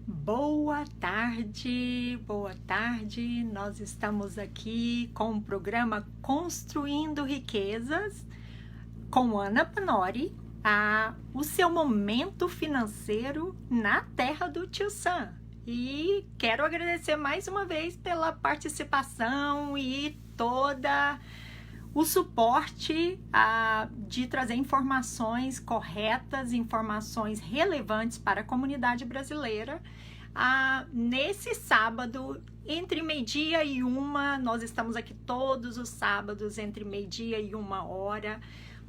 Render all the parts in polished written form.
Boa tarde, boa tarde. Nós estamos aqui com o programa Construindo Riquezas com Ana Panori, o seu momento financeiro na terra do Tio Sam. E quero agradecer mais uma vez pela participação e toda o suporte de trazer informações corretas, informações relevantes para a comunidade brasileira. Nesse sábado, entre meio-dia e 1h, nós estamos aqui todos os sábados, entre meio-dia e 1h,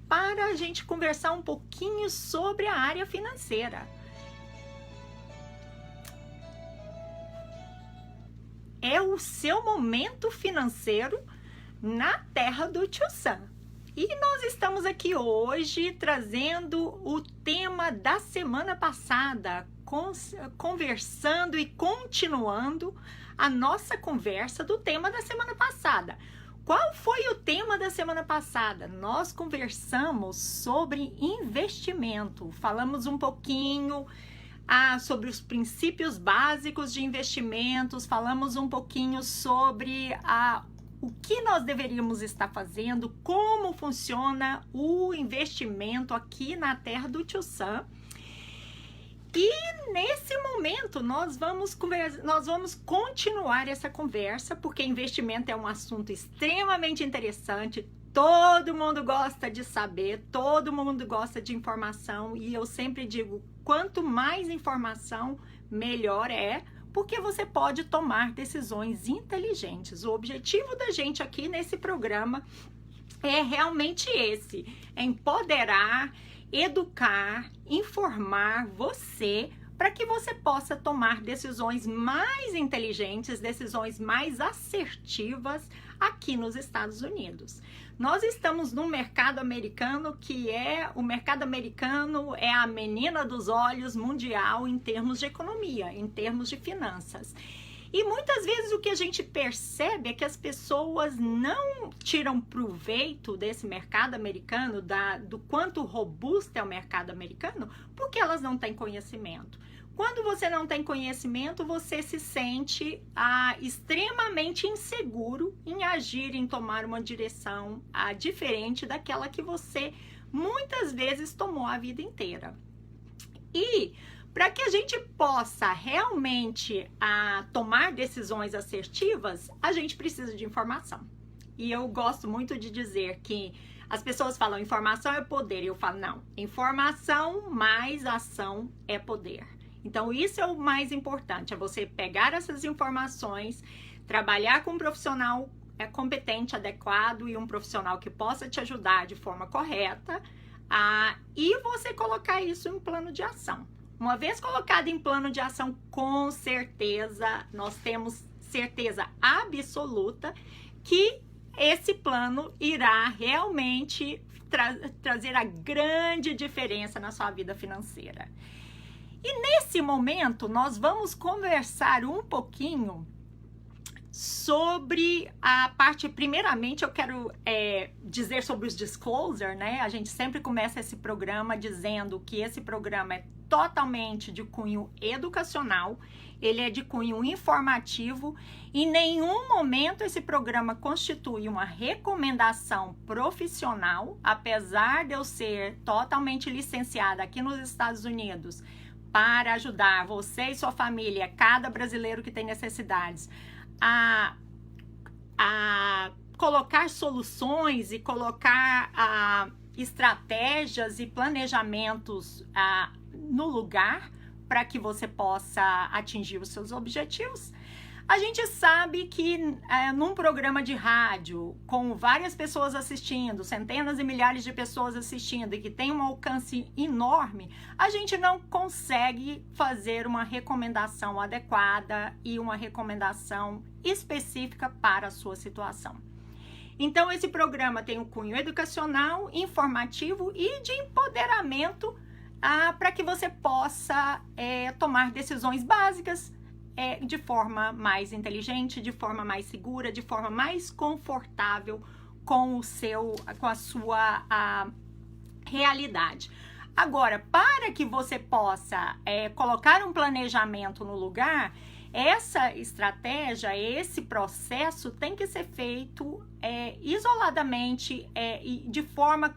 para a gente conversar um pouquinho sobre a área financeira. É o seu momento financeiro na terra do Tio Sam. E nós estamos aqui hoje trazendo o tema da semana passada, conversando e continuando a nossa conversa do tema da semana passada. Qual foi o tema da semana passada? Nós conversamos sobre investimento, falamos um pouquinho sobre os princípios básicos de investimentos, falamos um pouquinho sobre o que nós deveríamos estar fazendo, como funciona o investimento aqui na terra do Tio Sam. E nesse momento nós vamos continuar essa conversa, porque investimento é um assunto extremamente interessante. Todo mundo gosta de saber, todo mundo gosta de informação, e eu sempre digo, quanto mais informação, melhor é, porque você pode tomar decisões inteligentes. O objetivo da gente aqui nesse programa é realmente esse, é empoderar, educar, informar você para que você possa tomar decisões mais inteligentes, decisões mais assertivas aqui nos Estados Unidos. Nós estamos num mercado americano o mercado americano é a menina dos olhos mundial em termos de economia, em termos de finanças. E muitas vezes o que a gente percebe é que as pessoas não tiram proveito desse mercado americano, do quanto robusto é o mercado americano, porque elas não têm conhecimento. Quando você não tem conhecimento, você se sente extremamente inseguro em agir, em tomar uma direção diferente daquela que você muitas vezes tomou a vida inteira. E para que a gente possa realmente tomar decisões assertivas, a gente precisa de informação. E eu gosto muito de dizer que as pessoas falam informação é poder, e eu falo não, informação mais ação é poder. Então isso é o mais importante, é você pegar essas informações, trabalhar com um profissional competente, adequado e um profissional que possa te ajudar de forma correta, e você colocar isso em plano de ação. Uma vez colocado em plano de ação, com certeza, nós temos certeza absoluta que esse plano irá realmente trazer a grande diferença na sua vida financeira. E nesse momento, nós vamos conversar um pouquinho sobre a parte, primeiramente eu quero dizer sobre os disclosure, né? A gente sempre começa esse programa dizendo que esse programa é totalmente de cunho educacional, ele é de cunho informativo, em nenhum momento esse programa constitui uma recomendação profissional, apesar de eu ser totalmente licenciada aqui nos Estados Unidos para ajudar você e sua família, cada brasileiro que tem necessidades, a colocar soluções e colocar estratégias e planejamentos no lugar para que você possa atingir os seus objetivos. A gente sabe que num programa de rádio, com várias pessoas assistindo, centenas e milhares de pessoas assistindo e que tem um alcance enorme, a gente não consegue fazer uma recomendação adequada e uma recomendação específica para a sua situação. Então, esse programa tem um cunho educacional, informativo e de empoderamento para que você possa tomar decisões básicas de forma mais inteligente, de forma mais segura, de forma mais confortável com a sua realidade. Agora, para que você possa colocar um planejamento no lugar, essa estratégia, esse processo tem que ser feito isoladamente e de forma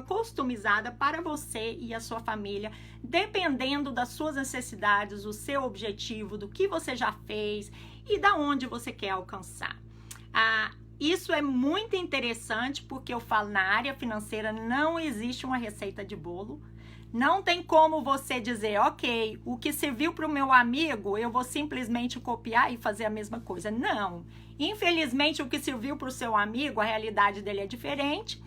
customizada para você e a sua família, dependendo das suas necessidades, do seu objetivo, do que você já fez e da onde você quer alcançar. Isso é muito interessante porque eu falo, na área financeira não existe uma receita de bolo. Não tem como você dizer, ok, o que serviu para o meu amigo, eu vou simplesmente copiar e fazer a mesma coisa. Não. Infelizmente, o que serviu para o seu amigo, a realidade dele é diferente.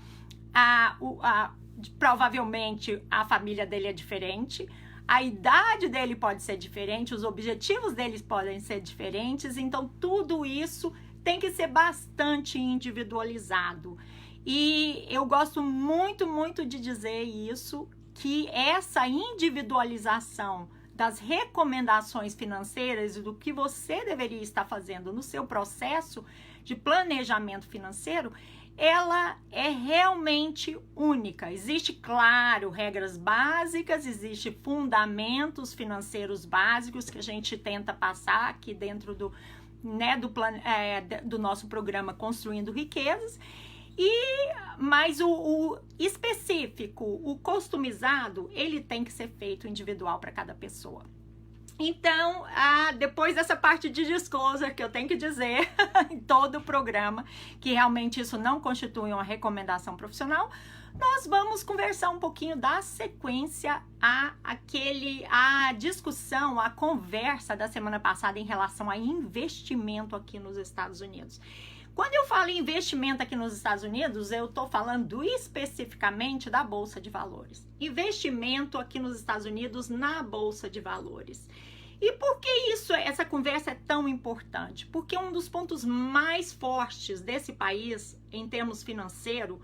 Provavelmente, a família dele é diferente. A idade dele pode ser diferente, os objetivos deles podem ser diferentes. Então, tudo isso tem que ser bastante individualizado. E eu gosto muito, muito de dizer isso, que essa individualização das recomendações financeiras e do que você deveria estar fazendo no seu processo de planejamento financeiro, ela é realmente única. Existe, claro, regras básicas, existe fundamentos financeiros básicos que a gente tenta passar aqui dentro do nosso programa Construindo Riquezas. Mas o específico, o customizado, ele tem que ser feito individual para cada pessoa. Então, depois dessa parte de disclosure que eu tenho que dizer em todo o programa, que realmente isso não constitui uma recomendação profissional, nós vamos conversar um pouquinho da sequência a discussão, a conversa da semana passada em relação a investimento aqui nos Estados Unidos. Quando eu falo em investimento aqui nos Estados Unidos, eu estou falando especificamente da Bolsa de Valores. Investimento aqui nos Estados Unidos na Bolsa de Valores. E por que essa conversa é tão importante? Porque um dos pontos mais fortes desse país, em termos financeiros,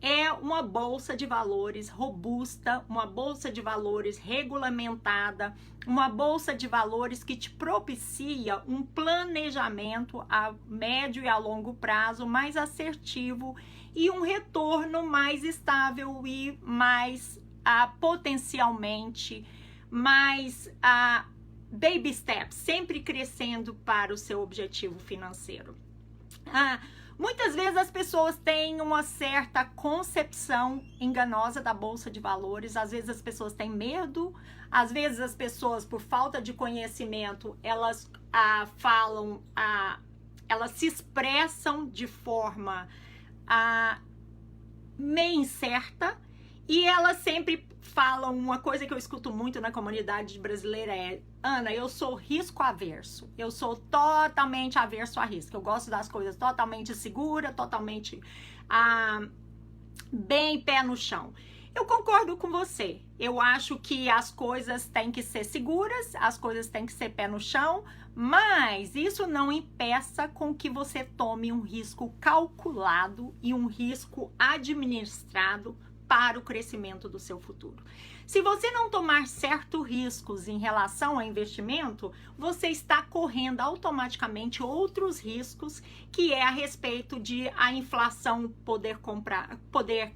é uma bolsa de valores robusta, uma bolsa de valores regulamentada, uma bolsa de valores que te propicia um planejamento a médio e a longo prazo mais assertivo e um retorno mais estável e mais potencialmente mais baby steps, sempre crescendo para o seu objetivo financeiro. Muitas vezes as pessoas têm uma certa concepção enganosa da Bolsa de Valores, às vezes as pessoas têm medo, às vezes as pessoas, por falta de conhecimento, elas elas se expressam de forma meio incerta e elas sempre falam uma coisa que eu escuto muito na comunidade brasileira Ana, eu sou risco averso, eu sou totalmente averso a risco, eu gosto das coisas totalmente segura, totalmente bem pé no chão. Eu concordo com você, eu acho que as coisas têm que ser seguras, as coisas têm que ser pé no chão, mas isso não impeça com que você tome um risco calculado e um risco administrado para o crescimento do seu futuro. Se você não tomar certos riscos em relação ao investimento, você está correndo automaticamente outros riscos, que é a respeito de a inflação poder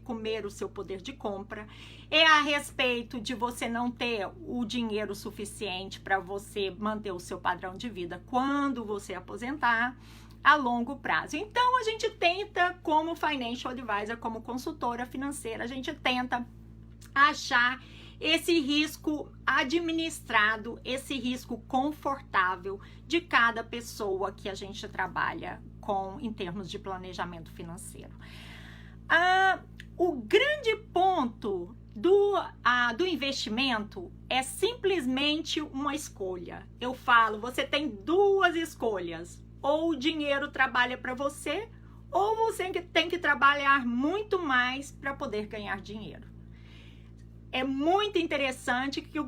comer o seu poder de compra, é a respeito de você não ter o dinheiro suficiente para você manter o seu padrão de vida quando você aposentar a longo prazo. Então, a gente tenta, como financial advisor, como consultora financeira, a gente tenta achar esse risco administrado, esse risco confortável de cada pessoa que a gente trabalha com em termos de planejamento financeiro. O grande ponto do investimento é simplesmente uma escolha. Eu falo, você tem duas escolhas. Ou o dinheiro trabalha para você, ou você tem que trabalhar muito mais para poder ganhar dinheiro. É muito interessante que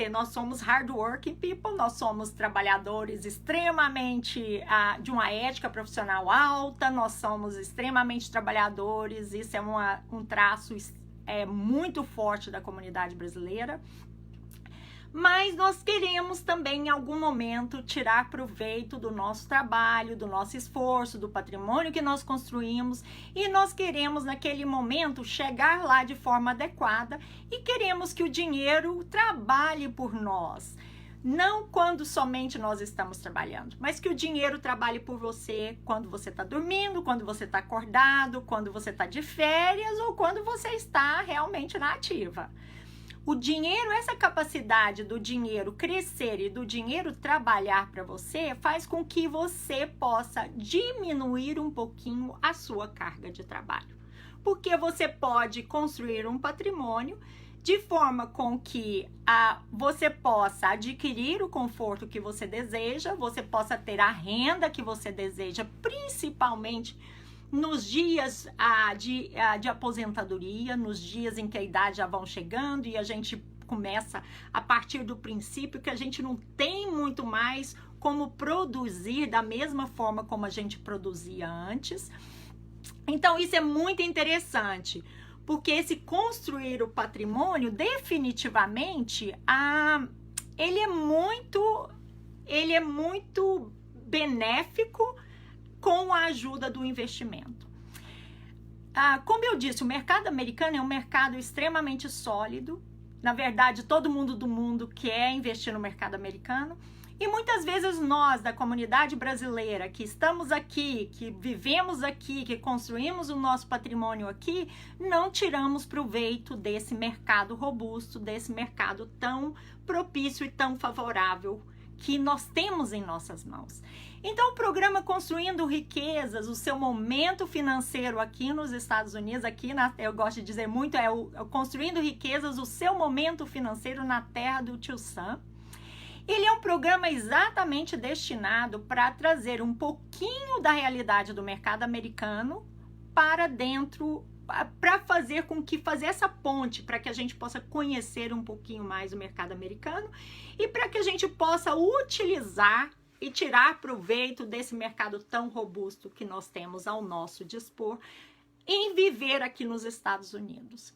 nós somos hardworking people, nós somos trabalhadores extremamente de uma ética profissional alta, nós somos extremamente trabalhadores, isso é um traço muito forte da comunidade brasileira. Mas nós queremos também, em algum momento, tirar proveito do nosso trabalho, do nosso esforço, do patrimônio que nós construímos, e nós queremos, naquele momento, chegar lá de forma adequada e queremos que o dinheiro trabalhe por nós. Não quando somente nós estamos trabalhando, mas que o dinheiro trabalhe por você quando você está dormindo, quando você está acordado, quando você está de férias ou quando você está realmente na ativa. O dinheiro, essa capacidade do dinheiro crescer e do dinheiro trabalhar para você faz com que você possa diminuir um pouquinho a sua carga de trabalho. Porque você pode construir um patrimônio de forma com que você possa adquirir o conforto que você deseja, você possa ter a renda que você deseja, principalmente nos dias de aposentadoria, nos dias em que a idade já vão chegando e a gente começa a partir do princípio que a gente não tem muito mais como produzir da mesma forma como a gente produzia antes. Então isso é muito interessante, porque esse construir o patrimônio, definitivamente, ele é muito benéfico com a ajuda do investimento. Como eu disse, o mercado americano é um mercado extremamente sólido. Na verdade, todo mundo do mundo quer investir no mercado americano. E muitas vezes nós, da comunidade brasileira, que estamos aqui, que vivemos aqui, que construímos o nosso patrimônio aqui, não tiramos proveito desse mercado robusto, desse mercado tão propício e tão favorável que nós temos em nossas mãos. Então, o programa Construindo Riquezas, o seu momento financeiro aqui nos Estados Unidos, eu gosto de dizer muito, é o Construindo Riquezas, o seu momento financeiro na terra do Tio Sam. Ele é um programa exatamente destinado para trazer um pouquinho da realidade do mercado americano para dentro, para fazer essa ponte, para que a gente possa conhecer um pouquinho mais o mercado americano e para que a gente possa utilizar e tirar proveito desse mercado tão robusto que nós temos ao nosso dispor em viver aqui nos Estados Unidos.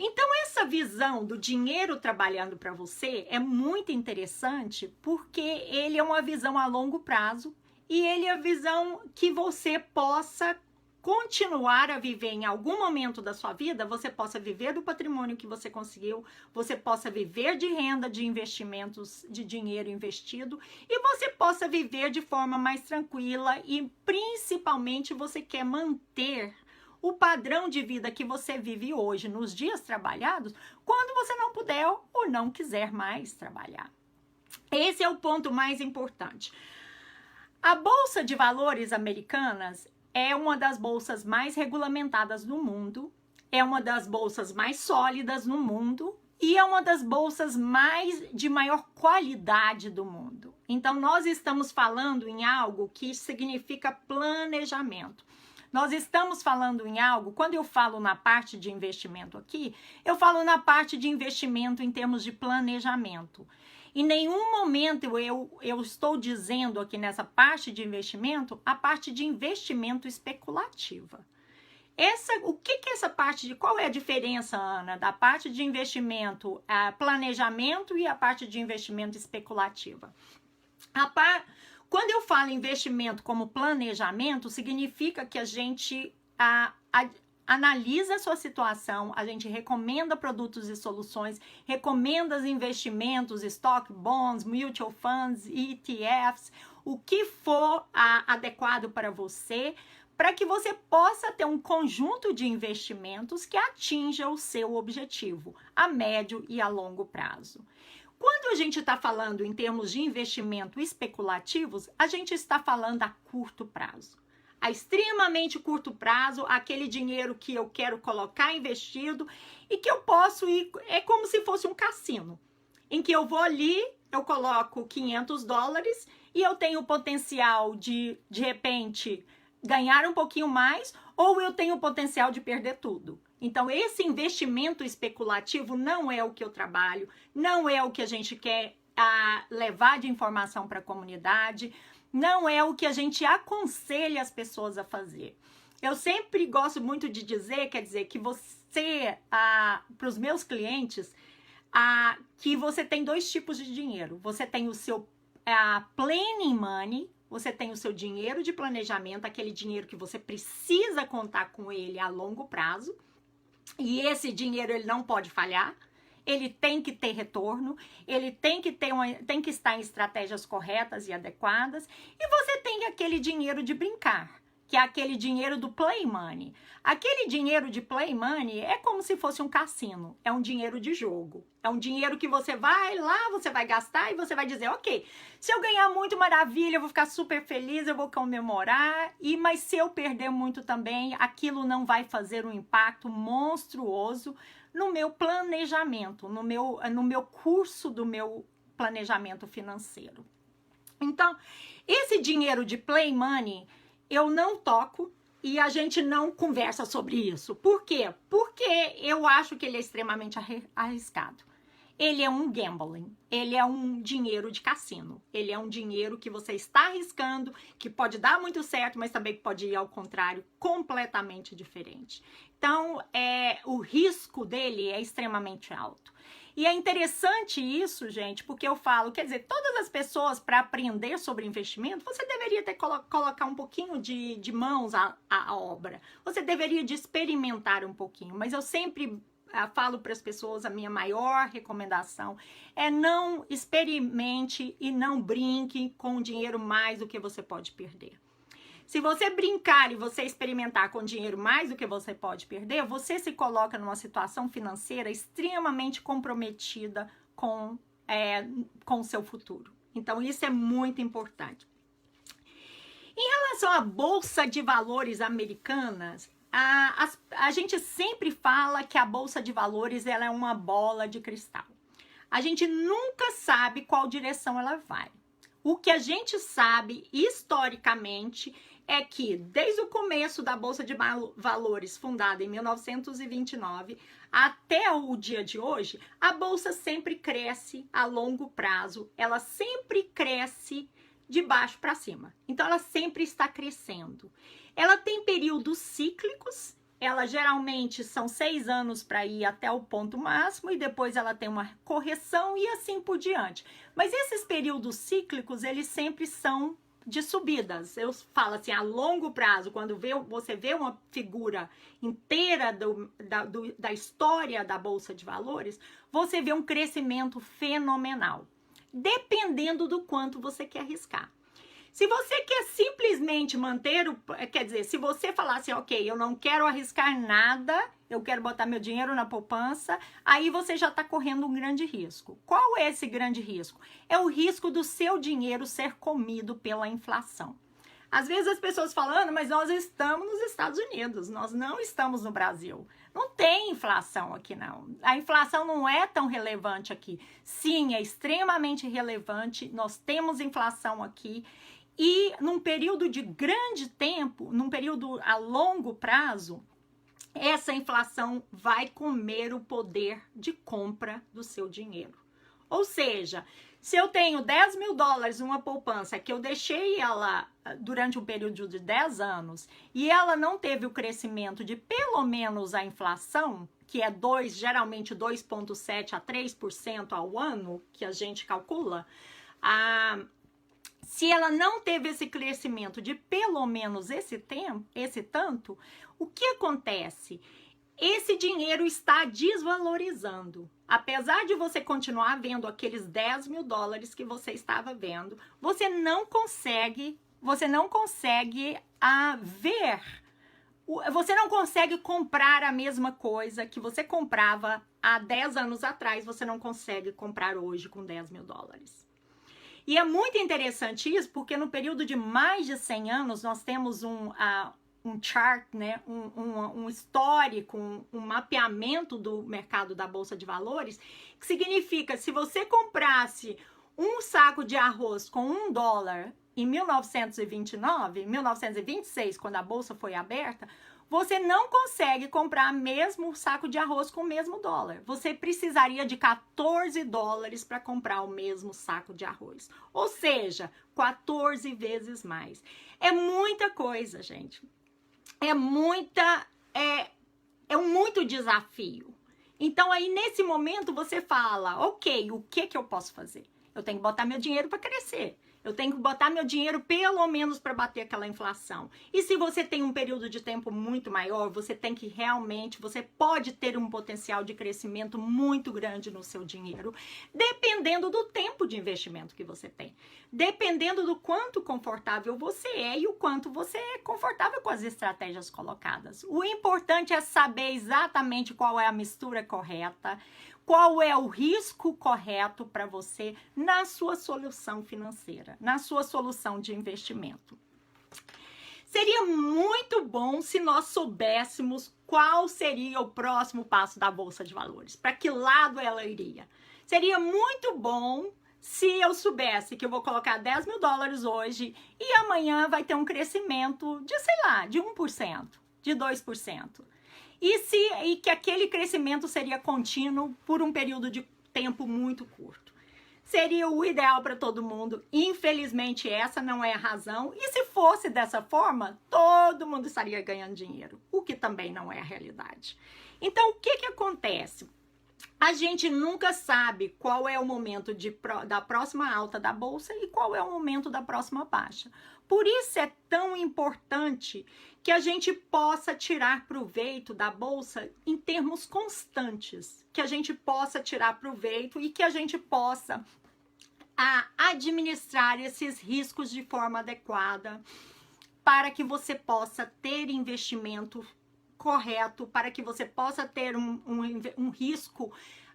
Então, essa visão do dinheiro trabalhando para você é muito interessante porque ele é uma visão a longo prazo e ele é a visão que você possa continuar a viver em algum momento da sua vida, você possa viver do patrimônio que você conseguiu, você possa viver de renda, de investimentos, de dinheiro investido e você possa viver de forma mais tranquila e principalmente você quer manter o padrão de vida que você vive hoje nos dias trabalhados, quando você não puder ou não quiser mais trabalhar. Esse é o ponto mais importante. A Bolsa de Valores americanas é uma das bolsas mais regulamentadas no mundo, é uma das bolsas mais sólidas no mundo e é uma das bolsas de maior qualidade do mundo. Então, nós estamos falando em algo que significa planejamento. Nós estamos falando em algo, quando eu falo na parte de investimento aqui, eu falo na parte de investimento em termos de planejamento. Em nenhum momento eu estou dizendo aqui nessa parte de investimento, a parte de investimento especulativa. O que é essa parte de... Qual é a diferença, Ana, da parte de investimento planejamento e a parte de investimento especulativa? Quando eu falo investimento como planejamento, significa que a gente analisa a sua situação, a gente recomenda produtos e soluções, recomenda os investimentos, stock, bonds, mutual funds, ETFs, o que for adequado para você, para que você possa ter um conjunto de investimentos que atinja o seu objetivo a médio e a longo prazo. Quando a gente está falando em termos de investimento especulativos, a gente está falando a curto prazo. A extremamente curto prazo, aquele dinheiro que eu quero colocar investido e que eu posso ir, é como se fosse um cassino, em que eu vou ali, eu coloco $500 e eu tenho o potencial de repente, ganhar um pouquinho mais ou eu tenho o potencial de perder tudo. Então, esse investimento especulativo não é o que eu trabalho, não é o que a gente quer levar de informação para a comunidade, não é o que a gente aconselha as pessoas a fazer. Eu sempre gosto muito de dizer, quer dizer, que você, para os meus clientes, que você tem dois tipos de dinheiro. Você tem o seu planning money, você tem o seu dinheiro de planejamento, aquele dinheiro que você precisa contar com ele a longo prazo. E esse dinheiro ele não pode falhar. Ele tem que ter retorno, ele tem que estar em estratégias corretas e adequadas. E você tem aquele dinheiro de brincar, que é aquele dinheiro do play money. Aquele dinheiro de play money é como se fosse um cassino, é um dinheiro de jogo. É um dinheiro que você vai lá, você vai gastar e você vai dizer, ok, se eu ganhar muito, maravilha, eu vou ficar super feliz, eu vou comemorar, mas se eu perder muito também, aquilo não vai fazer um impacto monstruoso no meu planejamento, no meu curso do meu planejamento financeiro. Então, esse dinheiro de play money, eu não toco e a gente não conversa sobre isso. Por quê? Porque eu acho que ele é extremamente arriscado. Ele é um gambling, ele é um dinheiro de cassino, ele é um dinheiro que você está arriscando, que pode dar muito certo, mas também pode ir ao contrário, completamente diferente. Então, o risco dele é extremamente alto. E é interessante isso, gente, porque eu falo, quer dizer, todas as pessoas, para aprender sobre investimento, você deveria ter colocar um pouquinho de mãos à obra. Você deveria de experimentar um pouquinho, mas eu sempre falo para as pessoas, a minha maior recomendação é não experimente e não brinque com dinheiro mais do que você pode perder. Se você brincar e você experimentar com dinheiro mais do que você pode perder, você se coloca numa situação financeira extremamente comprometida com o seu futuro. Então, isso é muito importante. Em relação à Bolsa de Valores americanas, a gente sempre fala que a Bolsa de Valores ela é uma bola de cristal. A gente nunca sabe qual direção ela vai. O que a gente sabe historicamente é que desde o começo da Bolsa de Valores, fundada em 1929, até o dia de hoje, a Bolsa sempre cresce a longo prazo, ela sempre cresce de baixo para cima. Então, ela sempre está crescendo. Ela tem períodos cíclicos, ela geralmente são 6 anos para ir até o ponto máximo e depois ela tem uma correção e assim por diante. Mas esses períodos cíclicos, eles sempre são de subidas. Eu falo assim, a longo prazo, quando você vê uma figura inteira da história da Bolsa de Valores, você vê um crescimento fenomenal, dependendo do quanto você quer arriscar. Se você quer simplesmente manter quer dizer, se você falar assim, ok, eu não quero arriscar nada, eu quero botar meu dinheiro na poupança, aí você já está correndo um grande risco. Qual é esse grande risco? É o risco do seu dinheiro ser comido pela inflação. Às vezes as pessoas falam, mas nós estamos nos Estados Unidos, nós não estamos no Brasil. Não tem inflação aqui, não. A inflação não é tão relevante aqui. Sim, é extremamente relevante, nós temos inflação aqui. E num período de grande tempo, num período a longo prazo, essa inflação vai comer o poder de compra do seu dinheiro. Ou seja, se eu tenho 10 mil dólares numa poupança que eu deixei ela durante um período de 10 anos e ela não teve o crescimento de pelo menos a inflação, que é geralmente 2,7% a 3% ao ano, que a gente calcula, se ela não teve esse crescimento de pelo menos esse tanto, o que acontece? Esse dinheiro está desvalorizando. Apesar de você continuar vendo aqueles 10 mil dólares que você estava vendo, você não consegue você não consegue comprar a mesma coisa que você comprava há 10 anos atrás, você não consegue comprar hoje com 10 mil dólares. E é muito interessante isso, porque no período de mais de 100 anos, nós temos um chart, né? um histórico, um mapeamento do mercado da Bolsa de Valores, que significa, se você comprasse um saco de arroz com $1 em 1926, quando a Bolsa foi aberta, você não consegue comprar mesmo saco de arroz com o mesmo dólar. Você precisaria de 14 dólares para comprar o mesmo saco de arroz. Ou seja, 14 vezes mais. É muita coisa, gente. É muito desafio. Então aí nesse momento você fala, ok, o que eu posso fazer? Eu tenho que botar meu dinheiro para crescer. Eu tenho que botar meu dinheiro pelo menos para bater aquela inflação. E se você tem um período de tempo muito maior, você tem que realmente, você pode ter um potencial de crescimento muito grande no seu dinheiro, dependendo do tempo de investimento que você tem. Dependendo do quanto confortável você é e o quanto você é confortável com as estratégias colocadas. O importante é saber exatamente qual é a mistura correta, qual é o risco correto para você na sua solução financeira, na sua solução de investimento. Seria muito bom se nós soubéssemos qual seria o próximo passo da Bolsa de Valores, para que lado ela iria. Seria muito bom se eu soubesse que eu vou colocar 10 mil dólares hoje e amanhã vai ter um crescimento de, sei lá, de 1%, de 2%. E que aquele crescimento seria contínuo por um período de tempo muito curto. Seria o ideal para todo mundo. Infelizmente, essa não é a razão. E se fosse dessa forma, todo mundo estaria ganhando dinheiro, o que também não é a realidade. Então, o que acontece? A gente nunca sabe qual é o momento da próxima alta da bolsa e qual é o momento da próxima baixa. Por isso é tão importante que a gente possa tirar proveito da bolsa em termos constantes, que a gente possa tirar proveito e que a gente possa administrar esses riscos de forma adequada para que você possa ter investimento correto, para que você possa ter um risco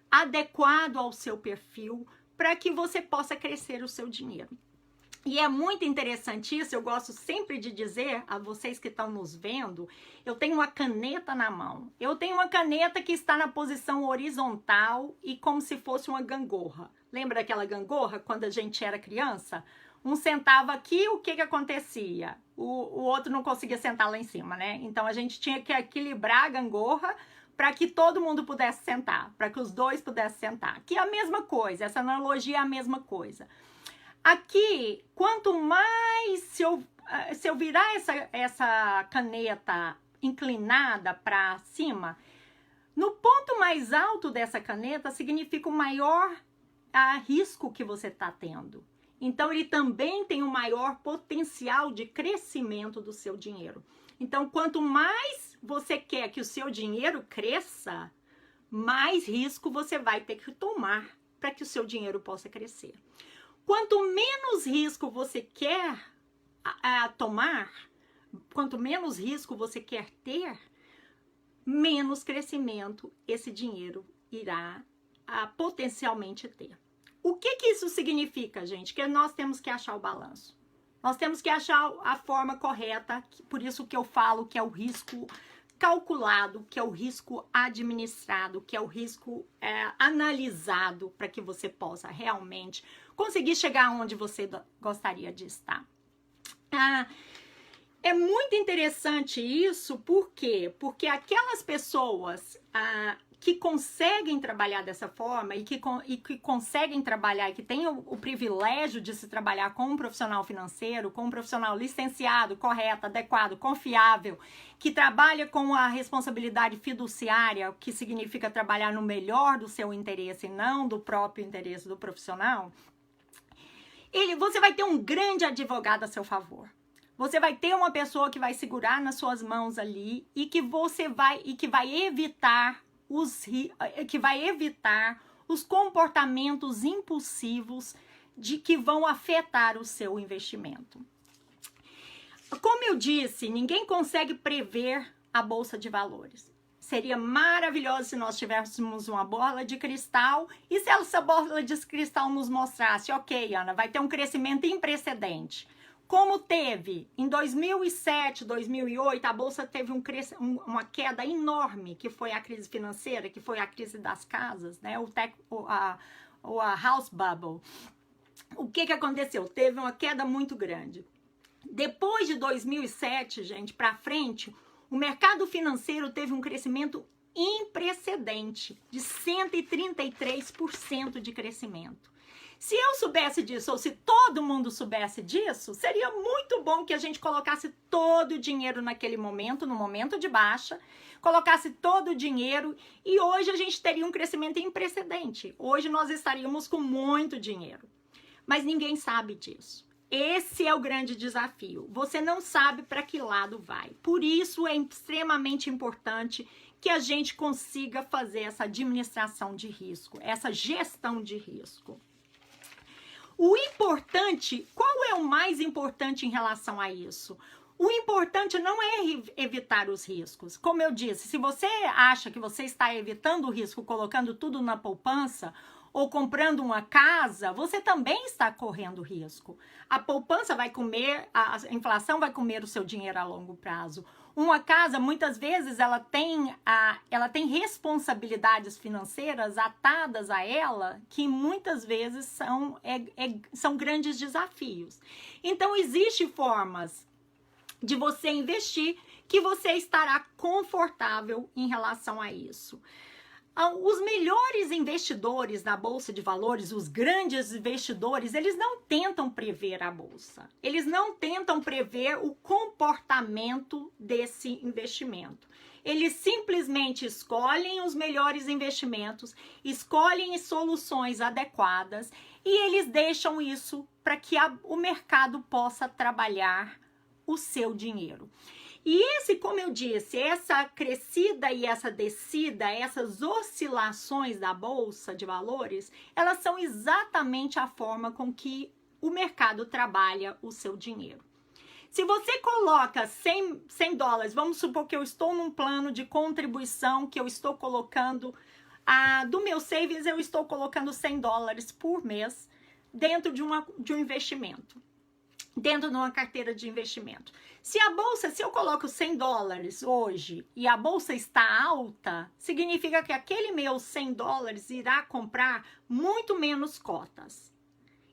adequado ao seu perfil, para que você possa crescer o seu dinheiro. E é muito interessante isso, eu gosto sempre de dizer a vocês que estão nos vendo, eu tenho uma caneta na mão. Eu tenho uma caneta que está na posição horizontal e como se fosse uma gangorra. Lembra daquela gangorra quando a gente era criança? Um sentava aqui, o que acontecia? O outro não conseguia sentar lá em cima, né? Então a gente tinha que equilibrar a gangorra para que todo mundo pudesse sentar, para que os dois pudessem sentar. Que é a mesma coisa, essa analogia é a mesma coisa. Aqui, quanto mais se eu virar essa caneta inclinada para cima, no ponto mais alto dessa caneta significa o maior risco que você está tendo. Então, ele também tem um maior potencial de crescimento do seu dinheiro. Então, quanto mais você quer que o seu dinheiro cresça, mais risco você vai ter que tomar para que o seu dinheiro possa crescer. Quanto menos risco você quer tomar, quanto menos risco você quer ter, menos crescimento esse dinheiro irá potencialmente ter. O que isso significa, gente? Que nós temos que achar o balanço. Nós temos que achar a forma correta, por isso que eu falo que é o risco calculado, que é o risco administrado, que é o risco analisado para que você possa realmente conseguir chegar onde você gostaria de estar. É muito interessante isso, por quê? Porque aquelas pessoas que conseguem trabalhar dessa forma e que conseguem trabalhar e que têm o privilégio de se trabalhar com um profissional financeiro, com um profissional licenciado, correto, adequado, confiável, que trabalha com a responsabilidade fiduciária, que significa trabalhar no melhor do seu interesse e não do próprio interesse do profissional, você vai ter um grande advogado a seu favor. Você vai ter uma pessoa que vai segurar nas suas mãos ali e que vai evitar os comportamentos impulsivos que vão afetar o seu investimento. Como eu disse, ninguém consegue prever a Bolsa de Valores. Seria maravilhoso se nós tivéssemos uma bola de cristal e se essa bola de cristal nos mostrasse, ok, Ana, vai ter um crescimento sem precedente. Como teve em 2007, 2008, a Bolsa teve uma queda enorme, que foi a crise financeira, que foi a crise das casas, né? A house bubble. O que aconteceu? Teve uma queda muito grande. Depois de 2007, gente, para frente, o mercado financeiro teve um crescimento sem precedente, de 133% de crescimento. Se eu soubesse disso, ou se todo mundo soubesse disso, seria muito bom que a gente colocasse todo o dinheiro naquele momento, no momento de baixa, colocasse todo o dinheiro e hoje a gente teria um crescimento sem precedente. Hoje nós estaríamos com muito dinheiro, mas ninguém sabe disso. Esse é o grande desafio. Você não sabe para que lado vai. Por isso é extremamente importante que a gente consiga fazer essa administração de risco, essa gestão de risco. O importante, qual é o mais importante em relação a isso? O importante não é evitar os riscos. Como eu disse, se você acha que você está evitando o risco colocando tudo na poupança ou comprando uma casa, você também está correndo risco. A poupança vai comer, a inflação vai comer o seu dinheiro a longo prazo. Uma casa, muitas vezes, ela tem responsabilidades financeiras atadas a ela, que muitas vezes são grandes desafios. Então, existem formas de você investir que você estará confortável em relação a isso. Os melhores investidores da Bolsa de Valores, os grandes investidores, eles não tentam prever a Bolsa. Eles não tentam prever o comportamento desse investimento. Eles simplesmente escolhem os melhores investimentos, escolhem soluções adequadas e eles deixam isso para que o mercado possa trabalhar o seu dinheiro. E como eu disse, essa crescida e essa descida, essas oscilações da Bolsa de Valores, elas são exatamente a forma com que o mercado trabalha o seu dinheiro. Se você coloca 100 dólares, vamos supor que eu estou num plano de contribuição que eu estou colocando, do meu savings eu estou colocando 100 dólares por mês dentro de um investimento. Dentro de uma carteira de investimento. Se eu coloco 100 dólares hoje e a bolsa está alta, significa que aquele meu 100 dólares irá comprar muito menos cotas.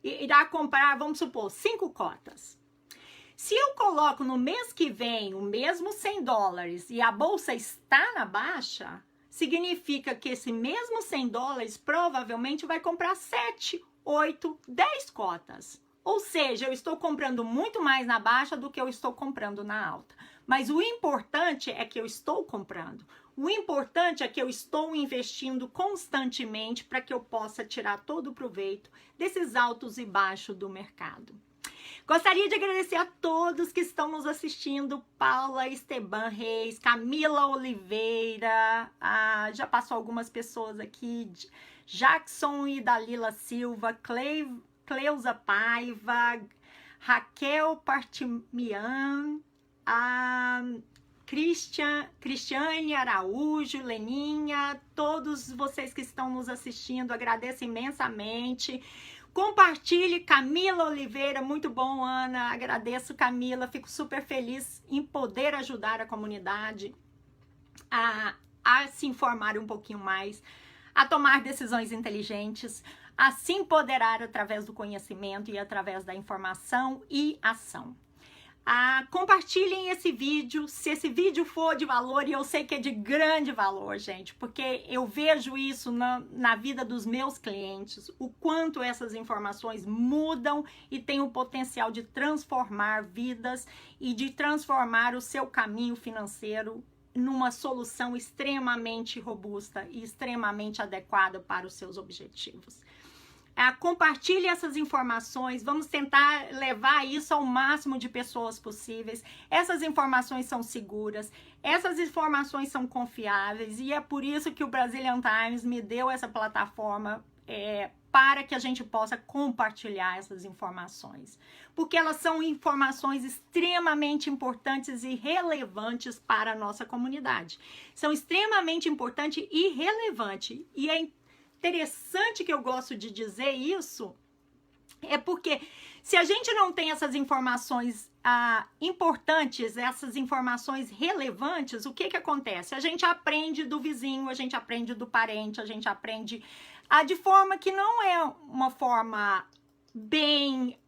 Irá comprar, vamos supor, 5 cotas. Se eu coloco no mês que vem o mesmo 100 dólares e a bolsa está na baixa, significa que esse mesmo 100 dólares provavelmente vai comprar 7, 8, 10 cotas. Ou seja, eu estou comprando muito mais na baixa do que eu estou comprando na alta. Mas o importante é que eu estou comprando. O importante é que eu estou investindo constantemente para que eu possa tirar todo o proveito desses altos e baixos do mercado. Gostaria de agradecer a todos que estão nos assistindo. Paula Esteban Reis, Camila Oliveira, já passou algumas pessoas aqui, Jackson e Dalila Silva, Cleusa Paiva, Raquel Partimian, Cristiane Araújo, Leninha, todos vocês que estão nos assistindo, agradeço imensamente. Compartilhe, Camila Oliveira, muito bom, Ana, agradeço, Camila, fico super feliz em poder ajudar a comunidade a se informar um pouquinho mais, a tomar decisões inteligentes, a se empoderar através do conhecimento e através da informação e ação. Compartilhem esse vídeo, se esse vídeo for de valor, e eu sei que é de grande valor, gente, porque eu vejo isso na vida dos meus clientes, o quanto essas informações mudam e têm o potencial de transformar vidas e de transformar o seu caminho financeiro numa solução extremamente robusta e extremamente adequada para os seus objetivos. Compartilhe essas informações, vamos tentar levar isso ao máximo de pessoas possíveis. Essas informações são seguras, essas informações são confiáveis e é por isso que o Brazilian Times me deu essa plataforma para que a gente possa compartilhar essas informações. Porque elas são informações extremamente importantes e relevantes para a nossa comunidade. São extremamente importantes e relevantes. E é interessante que eu gosto de dizer isso, é porque se a gente não tem essas informações importantes, essas informações relevantes, o que acontece? A gente aprende do vizinho, a gente aprende do parente, a gente aprende de forma que não é uma forma bem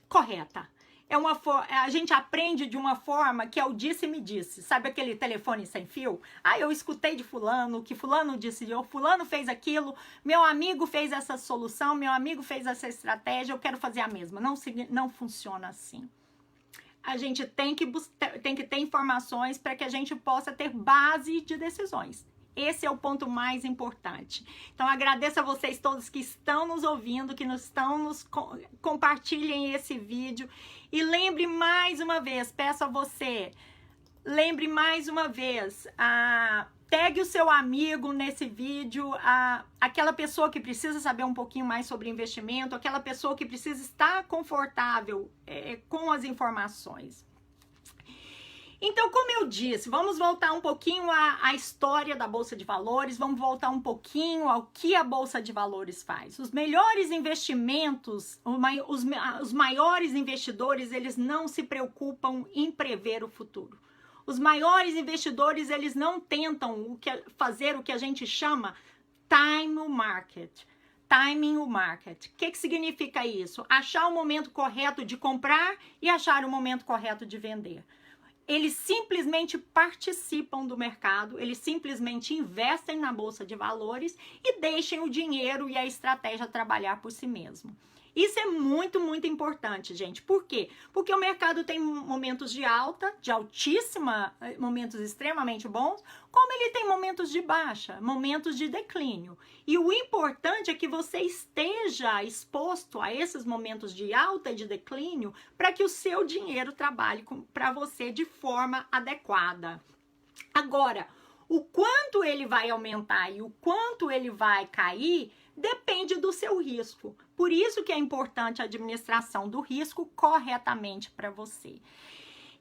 correta. A gente aprende de uma forma que é o disse-me-disse. Sabe aquele telefone sem fio? Ah, eu escutei de fulano, que fulano disse, fulano fez aquilo, meu amigo fez essa solução, meu amigo fez essa estratégia, eu quero fazer a mesma. Não funciona assim. A gente tem que ter informações para que a gente possa ter base de decisões. Esse é o ponto mais importante. Então, agradeço a vocês todos que estão nos ouvindo, que compartilhem esse vídeo. E lembre mais uma vez, peço a você, lembre mais uma vez, pegue o seu amigo nesse vídeo, aquela pessoa que precisa saber um pouquinho mais sobre investimento, aquela pessoa que precisa estar confortável com as informações. Então, como eu disse, vamos voltar um pouquinho à história da Bolsa de Valores, vamos voltar um pouquinho ao que a Bolsa de Valores faz. Os melhores investimentos, os maiores investidores, eles não se preocupam em prever o futuro. Os maiores investidores, eles não tentam fazer o que a gente chama time market. Timing o market. O que significa isso? Achar o momento correto de comprar e achar o momento correto de vender. Eles simplesmente participam do mercado, eles simplesmente investem na Bolsa de Valores e deixem o dinheiro e a estratégia trabalhar por si mesmo. Isso é muito, muito importante, gente. Por quê? Porque o mercado tem momentos de alta, de altíssima, momentos extremamente bons, como ele tem momentos de baixa, momentos de declínio. E o importante é que você esteja exposto a esses momentos de alta e de declínio para que o seu dinheiro trabalhe para você de forma adequada. Agora, o quanto ele vai aumentar e o quanto ele vai cair depende do seu risco. Por isso que é importante a administração do risco corretamente para você.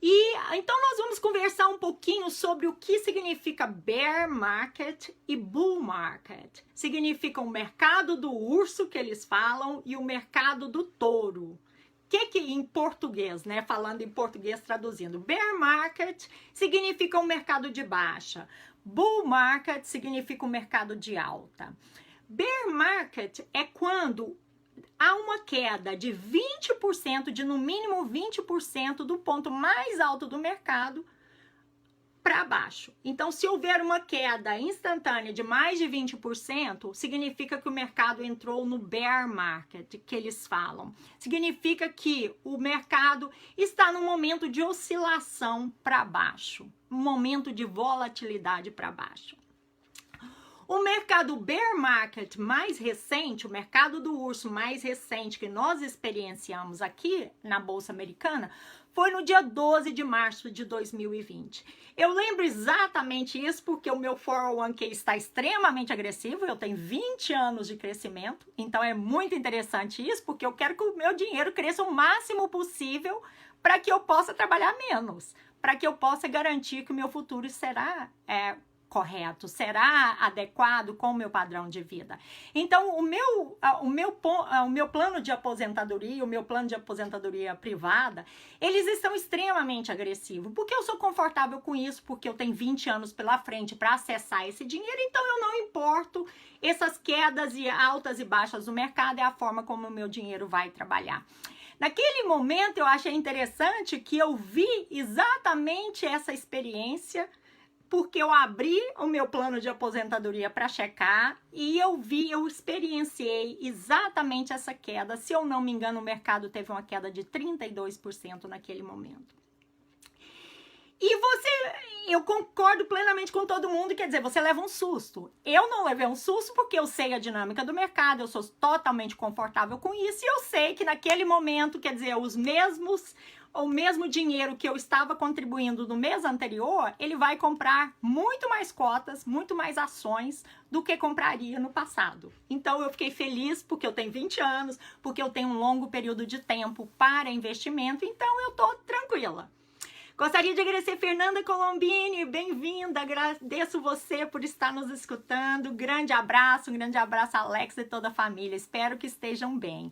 E então nós vamos conversar um pouquinho sobre o que significa bear market e bull market. Significa o mercado do urso que eles falam e o mercado do touro. Que em português, né? Falando em português, traduzindo. Bear market significa um mercado de baixa. Bull market significa um mercado de alta. Bear market é quando há uma queda de 20%, de no mínimo 20% do ponto mais alto do mercado para baixo. Então, se houver uma queda instantânea de mais de 20%, significa que o mercado entrou no bear market, que eles falam. Significa que o mercado está num momento de oscilação para baixo, um momento de volatilidade para baixo. O mercado bear market mais recente, o mercado do urso mais recente que nós experienciamos aqui na Bolsa Americana, foi no dia 12 de março de 2020. Eu lembro exatamente isso porque o meu 401k está extremamente agressivo, eu tenho 20 anos de crescimento, então é muito interessante isso porque eu quero que o meu dinheiro cresça o máximo possível para que eu possa trabalhar menos, para que eu possa garantir que o meu futuro será correto, será adequado com o meu padrão de vida. Então, o meu plano de aposentadoria, o meu plano de aposentadoria privada, eles estão extremamente agressivos, porque eu sou confortável com isso, porque eu tenho 20 anos pela frente para acessar esse dinheiro, então eu não importo essas quedas e altas e baixas do mercado, é a forma como o meu dinheiro vai trabalhar. Naquele momento, eu achei interessante que eu vi exatamente essa experiência, porque eu abri o meu plano de aposentadoria para checar e eu experienciei exatamente essa queda. Se eu não me engano, o mercado teve uma queda de 32% naquele momento. E eu concordo plenamente com todo mundo, quer dizer, você leva um susto. Eu não levei um susto porque eu sei a dinâmica do mercado, eu sou totalmente confortável com isso e eu sei que naquele momento, quer dizer, o mesmo dinheiro que eu estava contribuindo no mês anterior, ele vai comprar muito mais cotas, muito mais ações do que compraria no passado. Então, eu fiquei feliz porque eu tenho 20 anos, porque eu tenho um longo período de tempo para investimento, então eu tô tranquila. Gostaria de agradecer Fernanda Colombini, bem-vinda, agradeço você por estar nos escutando, um grande abraço Alex e toda a família, espero que estejam bem.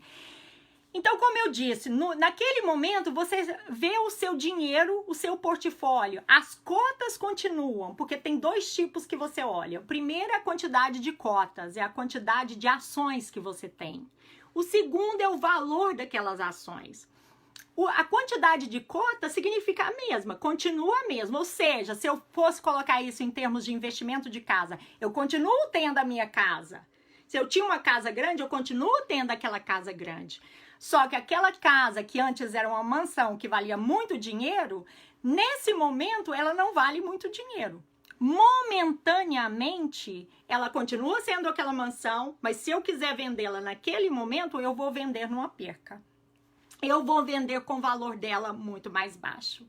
Então, como eu disse, naquele momento você vê o seu dinheiro, o seu portfólio, as cotas continuam, porque tem dois tipos que você olha. O primeiro é a quantidade de cotas, é a quantidade de ações que você tem. O segundo é o valor daquelas ações. a quantidade de cota significa a mesma, continua a mesma. Ou seja, se eu fosse colocar isso em termos de investimento de casa, eu continuo tendo a minha casa. Se eu tinha uma casa grande, eu continuo tendo aquela casa grande. Só que aquela casa que antes era uma mansão que valia muito dinheiro, nesse momento ela não vale muito dinheiro. Momentaneamente, ela continua sendo aquela mansão, mas se eu quiser vendê-la naquele momento, eu vou vender numa perca. Eu vou vender com o valor dela muito mais baixo.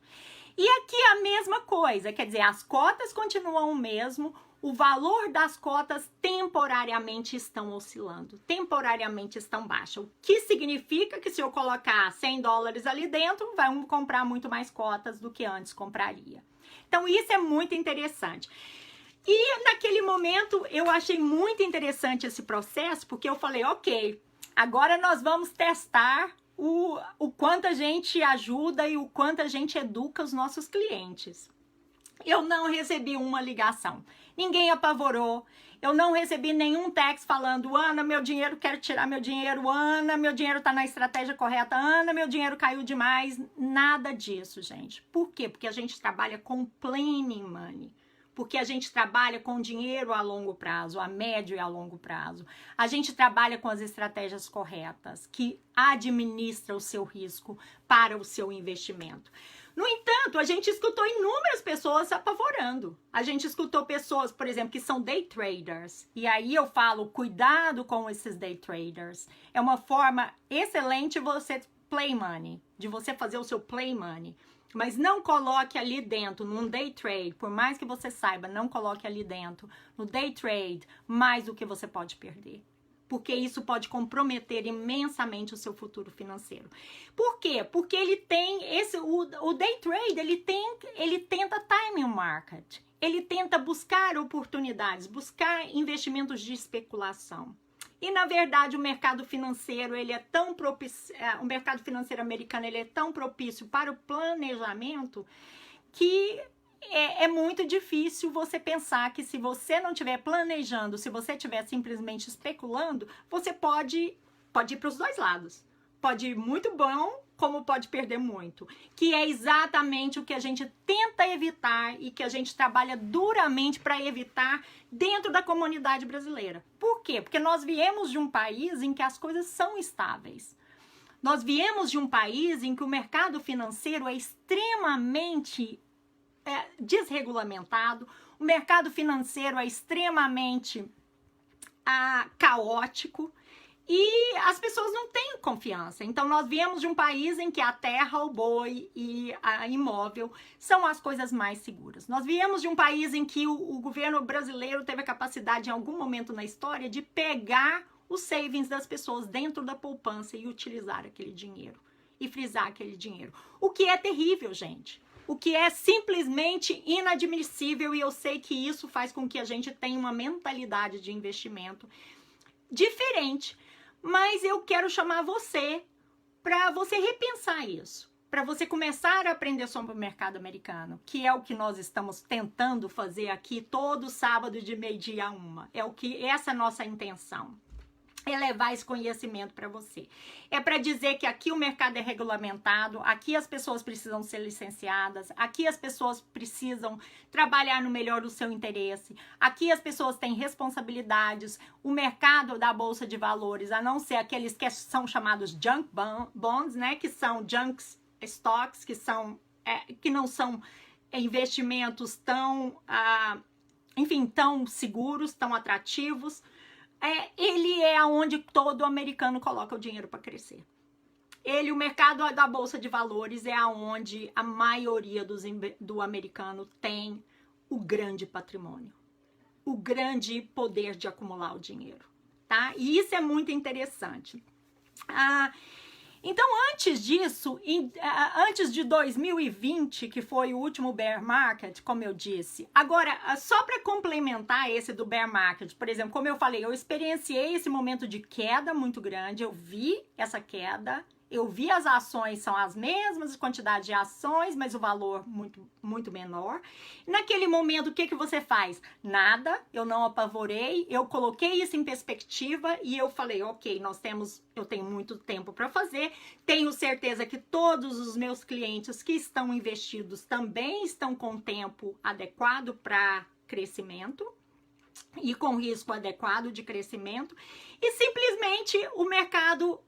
E aqui a mesma coisa, quer dizer, as cotas continuam o mesmo, o valor das cotas temporariamente estão oscilando, temporariamente estão baixas. O que significa que se eu colocar $100 ali dentro, vamos comprar muito mais cotas do que antes compraria. Então isso é muito interessante. E naquele momento eu achei muito interessante esse processo, porque eu falei, ok, agora nós vamos testar o quanto a gente ajuda e o quanto a gente educa os nossos clientes. Eu não recebi uma ligação, ninguém apavorou, eu não recebi nenhum text falando, Ana, meu dinheiro, quero tirar meu dinheiro, Ana, meu dinheiro tá na estratégia correta, Ana, meu dinheiro caiu demais, nada disso, gente. Por quê? Porque a gente trabalha com planning money. Porque a gente trabalha com dinheiro a longo prazo, a médio e a longo prazo. A gente trabalha com as estratégias corretas, que administram o seu risco para o seu investimento. No entanto, a gente escutou inúmeras pessoas se apavorando. A gente escutou pessoas, por exemplo, que são day traders. E aí eu falo, cuidado com esses day traders. É uma forma excelente de você play money, de você fazer o seu play money. Mas não coloque ali dentro, num day trade, por mais que você saiba, não coloque ali dentro, no day trade, mais do que você pode perder. Porque isso pode comprometer imensamente o seu futuro financeiro. Por quê? Porque ele tem o day trade, ele tenta timing market. Ele tenta buscar oportunidades, buscar investimentos de especulação. E, na verdade, o mercado financeiro, ele é tão propício, o mercado financeiro americano, ele é tão propício para o planejamento que é muito difícil você pensar que se você não estiver planejando, se você estiver simplesmente especulando, você pode ir para os dois lados. Pode ir muito bom, como pode perder muito. Que é exatamente o que a gente tenta evitar e que a gente trabalha duramente para evitar dentro da comunidade brasileira. Por quê? Porque nós viemos de um país em que as coisas são estáveis. Nós viemos de um país em que o mercado financeiro é extremamente desregulamentado, o mercado financeiro é extremamente caótico e as pessoas não têm confiança. Então, nós viemos de um país em que a terra, o boi e a imóvel são as coisas mais seguras. Nós viemos de um país em que o governo brasileiro teve a capacidade, em algum momento na história, de pegar os savings das pessoas dentro da poupança e utilizar aquele dinheiro e frisar aquele dinheiro. O que é terrível, gente. O que é simplesmente inadmissível, e eu sei que isso faz com que a gente tenha uma mentalidade de investimento diferente. Mas eu quero chamar você para você repensar isso, para você começar a aprender sobre o mercado americano, que é o que nós estamos tentando fazer aqui todo sábado de 12h a 1h. Essa é a nossa intenção. É levar esse conhecimento para você. É para dizer que aqui o mercado é regulamentado, aqui as pessoas precisam ser licenciadas, aqui as pessoas precisam trabalhar no melhor do seu interesse, aqui as pessoas têm responsabilidades, o mercado da Bolsa de Valores, a não ser aqueles que são chamados junk bonds, né, que são junk stocks, que não são investimentos tão, tão seguros, tão atrativos. Ele é onde todo americano coloca o dinheiro para crescer. O mercado da Bolsa de Valores é aonde a maioria do americano tem o grande patrimônio, o grande poder de acumular o dinheiro, tá? E isso é muito interessante. Então, antes disso, antes de 2020, que foi o último bear market, como eu disse, agora, só para complementar esse do bear market, por exemplo, como eu falei, eu experienciei esse momento de queda muito grande, eu vi essa queda, Eu vi as ações são as mesmas, quantidade de ações, mas o valor muito menor. Naquele momento, o que você faz? Nada, eu não apavorei, eu coloquei isso em perspectiva e eu falei, ok, eu tenho muito tempo para fazer, tenho certeza que todos os meus clientes que estão investidos também estão com tempo adequado para crescimento e com risco adequado de crescimento, e simplesmente o mercado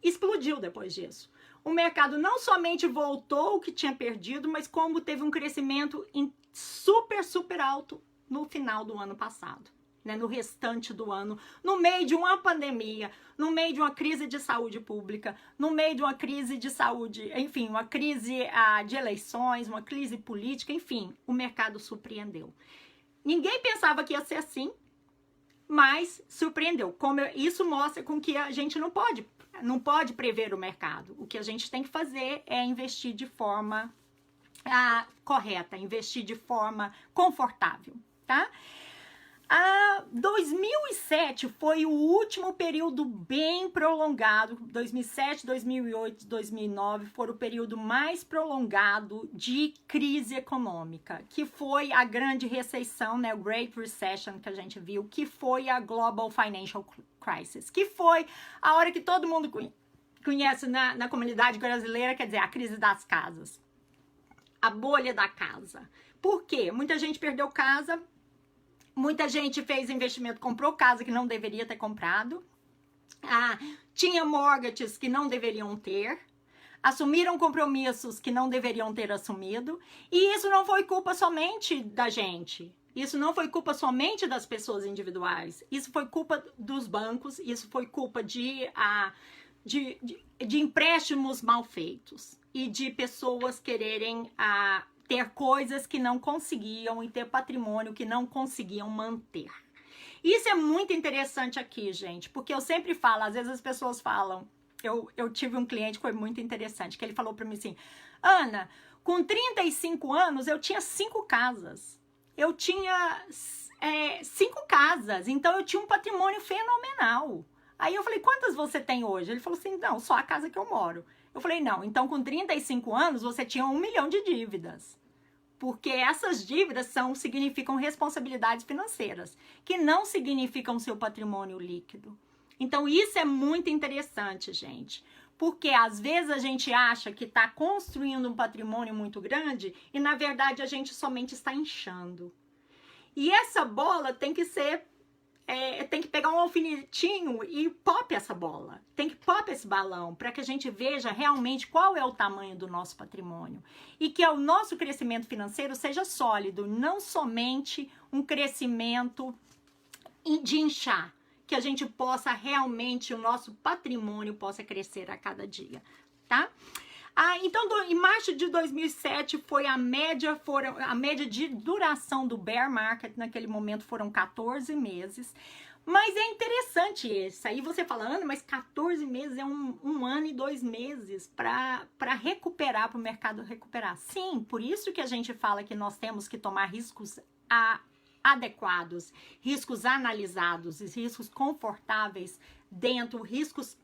explodiu depois disso. O mercado não somente voltou o que tinha perdido, mas como teve um crescimento super alto no final do ano passado, né? No restante do ano, no meio de uma pandemia, no meio de uma crise de saúde pública, no meio de uma crise de saúde, enfim, uma crise de eleições, uma crise política, enfim, o mercado surpreendeu. Ninguém pensava que ia ser assim, mas surpreendeu. Isso mostra com que a gente não pode prever o mercado. O que a gente tem que fazer é investir de forma correta, investir de forma confortável, tá? 2007 foi o último período bem prolongado. 2007, 2008, 2009 foram o período mais prolongado de crise econômica, que foi a grande recessão, né, o Great Recession que a gente viu, que foi a Global Financial Crisis, que foi a hora que todo mundo conhece na comunidade brasileira, quer dizer, a crise das casas, a bolha da casa. Por quê? Muita gente perdeu casa. Muita gente fez investimento, comprou casa que não deveria ter comprado. Tinha mortgages que não deveriam ter. Assumiram compromissos que não deveriam ter assumido. E isso não foi culpa somente da gente. Isso não foi culpa somente das pessoas individuais. Isso foi culpa dos bancos. Isso foi culpa de empréstimos mal feitos. E de pessoas quererem ter coisas que não conseguiam e ter patrimônio que não conseguiam manter. Isso é muito interessante aqui, gente, porque eu sempre falo, às vezes as pessoas falam, eu tive um cliente que foi muito interessante, que ele falou para mim assim, Ana, com 35 anos eu tinha 5 casas, eu tinha 5 casas, então eu tinha um patrimônio fenomenal. Aí eu falei, quantas você tem hoje? Ele falou assim, não, só a casa que eu moro. Eu falei, não, então com 35 anos você tinha 1 milhão de dívidas. Porque essas dívidas significam responsabilidades financeiras, que não significam seu patrimônio líquido. Então isso é muito interessante, gente. Porque às vezes a gente acha que está construindo um patrimônio muito grande e na verdade a gente somente está inchando. E essa bola tem que ser... tem que pegar um alfinetinho e pop essa bola. Tem que pop esse balão para que a gente veja realmente qual é o tamanho do nosso patrimônio. E que o nosso crescimento financeiro seja sólido, não somente um crescimento de inchar. Que a gente possa realmente, o nosso patrimônio possa crescer a cada dia, tá? Então, em março de 2007, foi a média de duração do bear market, naquele momento foram 14 meses. Mas é interessante isso. Aí você fala, Ana, mas 14 meses é um ano e 2 meses para recuperar, para o mercado recuperar. Sim, por isso que a gente fala que nós temos que tomar riscos adequados, riscos analisados, riscos confortáveis riscos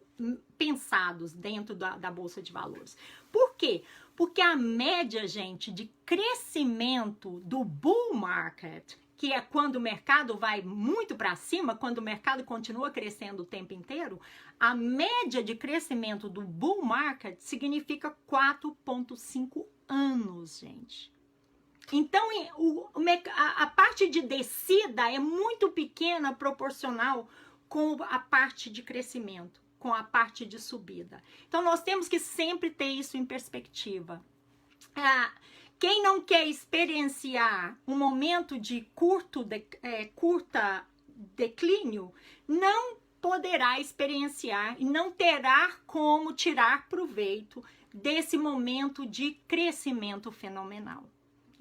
pensados dentro da Bolsa de Valores. Por quê? Porque a média, gente, de crescimento do bull market, que é quando o mercado vai muito para cima, quando o mercado continua crescendo o tempo inteiro, a média de crescimento do bull market significa 4,5 anos, gente. Então, a parte de descida é muito pequena proporcional com a parte de crescimento, com a parte de subida. Então, nós temos que sempre ter isso em perspectiva. Quem não quer experienciar um momento de curta declínio, não poderá experienciar e não terá como tirar proveito desse momento de crescimento fenomenal.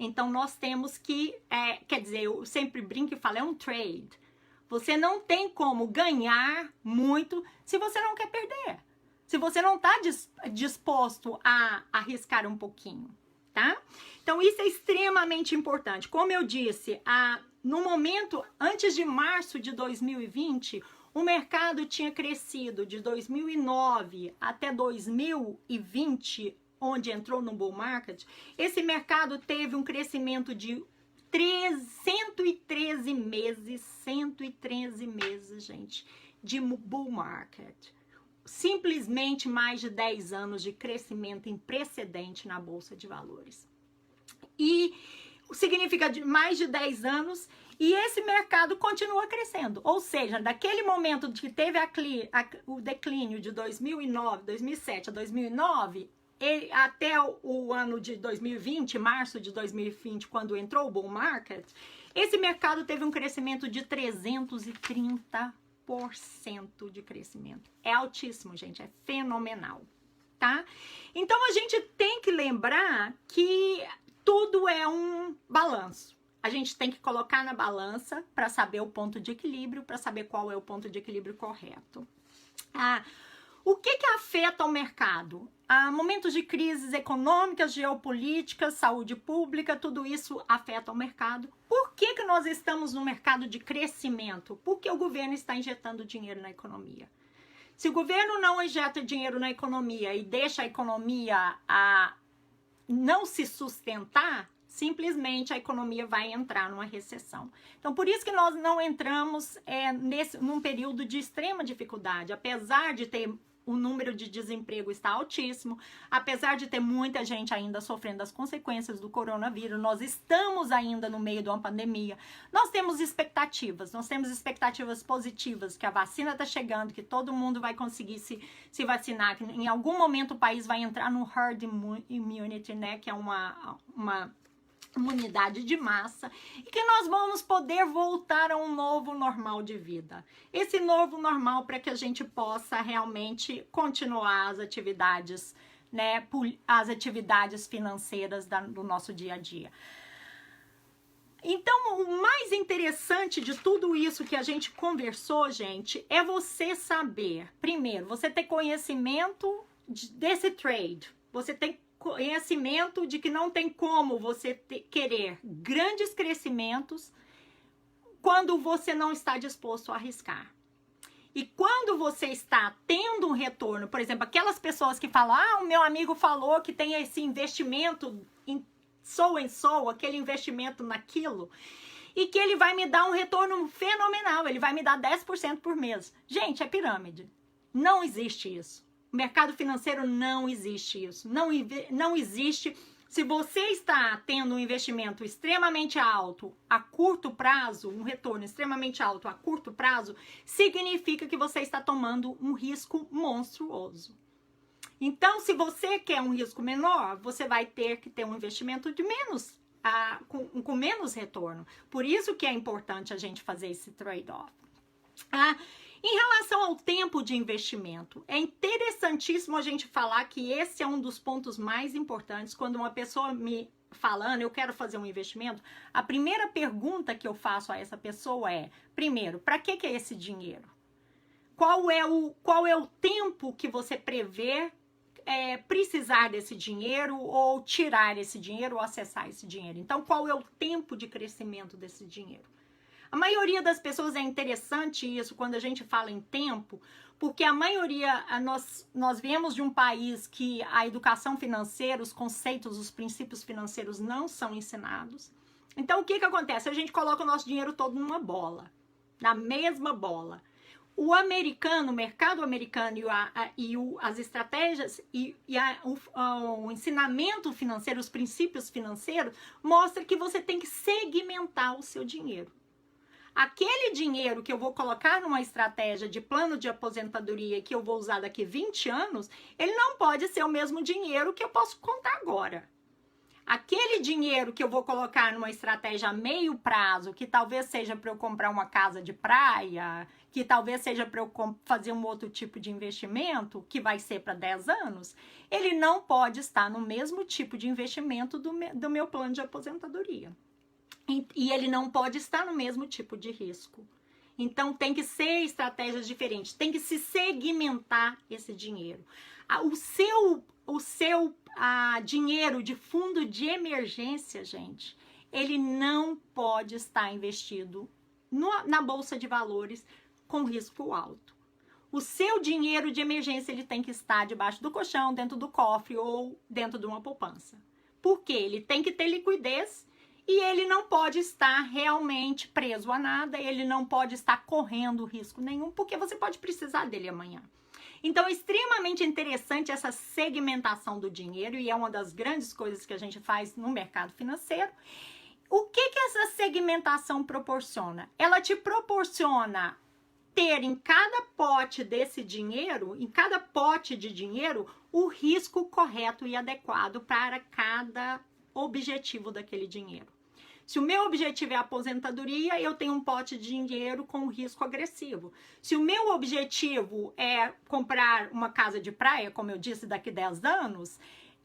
Então, nós temos que, quer dizer, eu sempre brinco e falo, é um trade. Você não tem como ganhar muito se você não quer perder. Se você não está disposto a arriscar um pouquinho, tá? Então, isso é extremamente importante. Como eu disse, no momento, antes de março de 2020, o mercado tinha crescido de 2009 até 2020, onde entrou no bull market. Esse mercado teve um crescimento de 113 meses, gente, de bull market. Simplesmente mais de 10 anos de crescimento sem precedente na Bolsa de Valores. E significa mais de 10 anos e esse mercado continua crescendo. Ou seja, daquele momento que teve o declínio de 2009, 2007 a 2009, até o ano de 2020, março de 2020, quando entrou o bull market, esse mercado teve um crescimento de 330% de crescimento. É altíssimo, gente, é fenomenal, tá? Então a gente tem que lembrar que tudo é um balanço. A gente tem que colocar na balança para saber o ponto de equilíbrio, para saber qual é o ponto de equilíbrio correto. O que afeta o mercado? Momentos de crises econômicas, geopolíticas, saúde pública, tudo isso afeta o mercado. Por que nós estamos no mercado de crescimento? Porque o governo está injetando dinheiro na economia. Se o governo não injeta dinheiro na economia e deixa a economia não se sustentar, simplesmente a economia vai entrar numa recessão. Então, por isso que nós não entramos num período de extrema dificuldade, apesar de ter o número de desemprego está altíssimo, apesar de ter muita gente ainda sofrendo as consequências do coronavírus, nós estamos ainda no meio de uma pandemia. Nós temos expectativas positivas, que a vacina está chegando, que todo mundo vai conseguir se vacinar, que em algum momento o país vai entrar no herd immunity, né, que é uma imunidade de massa, e que nós vamos poder voltar a um novo normal de vida. Esse novo normal para que a gente possa realmente continuar as atividades, né, as atividades financeiras do nosso dia a dia. Então, o mais interessante de tudo isso que a gente conversou, gente, é você saber, primeiro, você ter conhecimento desse trade, você tem conhecimento de que não tem como você querer grandes crescimentos quando você não está disposto a arriscar. E quando você está tendo um retorno, por exemplo, aquelas pessoas que falam, o meu amigo falou que tem esse investimento em aquele investimento naquilo, e que ele vai me dar um retorno fenomenal, ele vai me dar 10% por mês. Gente, é pirâmide. Não existe isso. O mercado financeiro não existe isso. Não existe. Se você está tendo um investimento extremamente alto a curto prazo, um retorno extremamente alto a curto prazo, significa que você está tomando um risco monstruoso. Então, se você quer um risco menor, você vai ter que ter um investimento de menos, com menos retorno. Por isso que é importante a gente fazer esse trade-off. Em relação ao tempo de investimento, é interessantíssimo a gente falar que esse é um dos pontos mais importantes. Quando uma pessoa me falando, eu quero fazer um investimento, a primeira pergunta que eu faço a essa pessoa é, primeiro, para que é esse dinheiro? Qual é o tempo que você prevê precisar desse dinheiro ou tirar esse dinheiro ou acessar esse dinheiro? Então, qual é o tempo de crescimento desse dinheiro? A maioria das pessoas, é interessante isso quando a gente fala em tempo, porque a maioria, nós viemos de um país que a educação financeira, os conceitos, os princípios financeiros não são ensinados. Então, o que acontece? A gente coloca o nosso dinheiro todo numa bola, na mesma bola. O mercado americano as estratégias o ensinamento financeiro, os princípios financeiros, mostra que você tem que segmentar o seu dinheiro. Aquele dinheiro que eu vou colocar numa estratégia de plano de aposentadoria que eu vou usar daqui 20 anos, ele não pode ser o mesmo dinheiro que eu posso contar agora. Aquele dinheiro que eu vou colocar numa estratégia a meio prazo, que talvez seja para eu comprar uma casa de praia, que talvez seja para eu fazer um outro tipo de investimento, que vai ser para 10 anos, ele não pode estar no mesmo tipo de investimento do meu plano de aposentadoria. E ele não pode estar no mesmo tipo de risco. Então, tem que ser estratégias diferentes. Tem que se segmentar esse dinheiro. O seu dinheiro de fundo de emergência, gente, ele não pode estar investido na bolsa de valores com risco alto. O seu dinheiro de emergência ele tem que estar debaixo do colchão, dentro do cofre ou dentro de uma poupança. Por quê? Ele tem que ter liquidez e ele não pode estar realmente preso a nada, ele não pode estar correndo risco nenhum, porque você pode precisar dele amanhã. Então, é extremamente interessante essa segmentação do dinheiro e é uma das grandes coisas que a gente faz no mercado financeiro. O que essa segmentação proporciona? Ela te proporciona ter em cada pote desse dinheiro, em cada pote de dinheiro, o risco correto e adequado para cada objetivo daquele dinheiro. Se o meu objetivo é a aposentadoria, eu tenho um pote de dinheiro com risco agressivo. Se o meu objetivo é comprar uma casa de praia, como eu disse, daqui a 10 anos,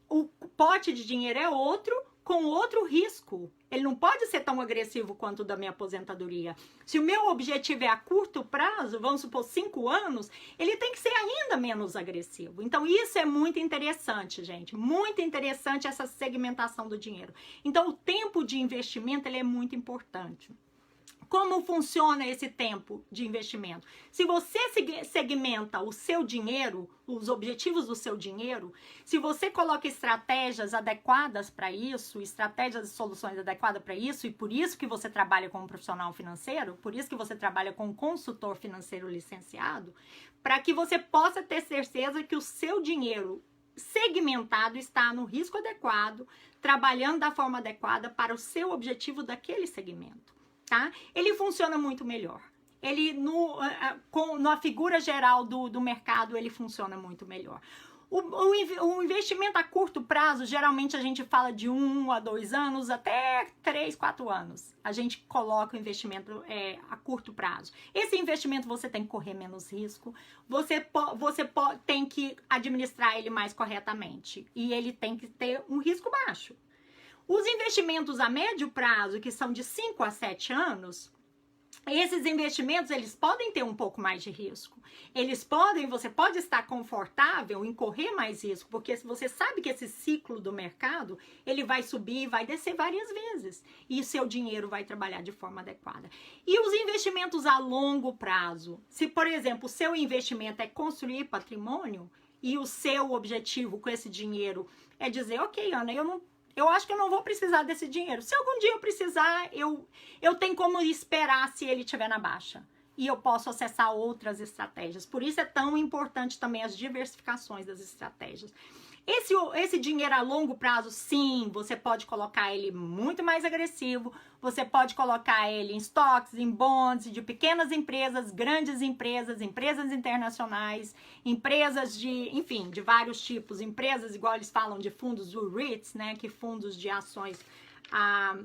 o pote de dinheiro é outro, com outro risco. Ele não pode ser tão agressivo quanto o da minha aposentadoria. Se o meu objetivo é a curto prazo, vamos supor 5 anos, ele tem que ser ainda menos agressivo. Então, isso é muito interessante, gente. Muito interessante essa segmentação do dinheiro. Então, o tempo de investimento ele é muito importante. Como funciona esse tempo de investimento? Se você segmenta o seu dinheiro, os objetivos do seu dinheiro, se você coloca estratégias adequadas para isso, estratégias e soluções adequadas para isso, e por isso que você trabalha como profissional financeiro, por isso que você trabalha como consultor financeiro licenciado, para que você possa ter certeza que o seu dinheiro segmentado está no risco adequado, trabalhando da forma adequada para o seu objetivo daquele segmento. Tá? Ele funciona muito melhor. Ele, na figura geral do mercado, ele funciona muito melhor. O investimento a curto prazo, geralmente a gente fala de 1 a 2 anos, até 3, 4 anos. A gente coloca o investimento a curto prazo. Esse investimento você tem que correr menos risco, você tem que administrar ele mais corretamente. E ele tem que ter um risco baixo. Os investimentos a médio prazo, que são de 5 a 7 anos, esses investimentos, eles podem ter um pouco mais de risco. Você pode estar confortável em correr mais risco, porque você sabe que esse ciclo do mercado, ele vai subir e vai descer várias vezes. E o seu dinheiro vai trabalhar de forma adequada. E os investimentos a longo prazo, se, por exemplo, o seu investimento é construir patrimônio, e o seu objetivo com esse dinheiro é dizer, ok, Ana, eu acho que eu não vou precisar desse dinheiro. Se algum dia eu precisar, eu tenho como esperar se ele estiver na baixa. E eu posso acessar outras estratégias. Por isso é tão importante também as diversificações das estratégias. Esse dinheiro a longo prazo, sim, você pode colocar ele muito mais agressivo. Você pode colocar ele em stocks, em bonds, de pequenas empresas, grandes empresas, empresas internacionais, empresas enfim, de vários tipos. Empresas, igual eles falam de fundos do REITs, né, que fundos de ações, a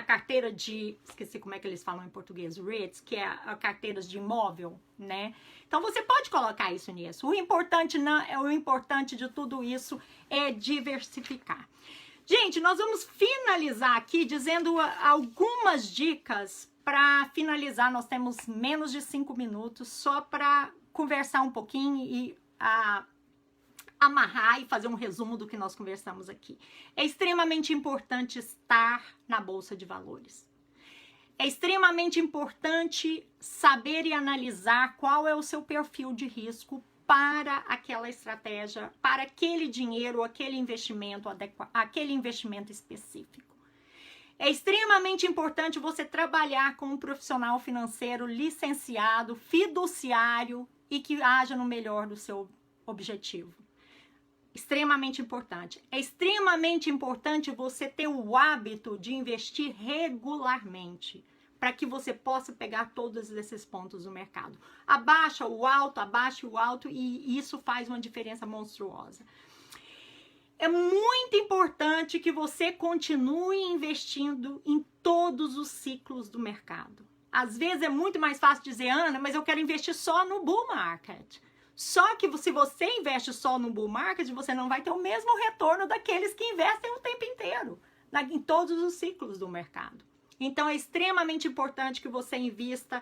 carteira de, esqueci como é que eles falam em português, REITs, que é a carteiras de imóvel, né? Então, você pode colocar isso nisso. O importante de tudo isso é diversificar. Gente, nós vamos finalizar aqui dizendo algumas dicas para finalizar. Nós temos menos de 5 minutos só para conversar um pouquinho e amarrar e fazer um resumo do que nós conversamos aqui. É extremamente importante estar na Bolsa de Valores. É extremamente importante saber e analisar qual é o seu perfil de risco para aquela estratégia, para aquele dinheiro, aquele investimento específico. É extremamente importante você trabalhar com um profissional financeiro licenciado, fiduciário e que haja no melhor do seu objetivo. Extremamente importante. É extremamente importante você ter o hábito de investir regularmente, para que você possa pegar todos esses pontos do mercado. Abaixa o alto, e isso faz uma diferença monstruosa. É muito importante que você continue investindo em todos os ciclos do mercado. Às vezes é muito mais fácil dizer, Ana, mas eu quero investir só no bull market. Só que se você investe só no bull market, você não vai ter o mesmo retorno daqueles que investem o tempo inteiro, em todos os ciclos do mercado. Então, é extremamente importante que você invista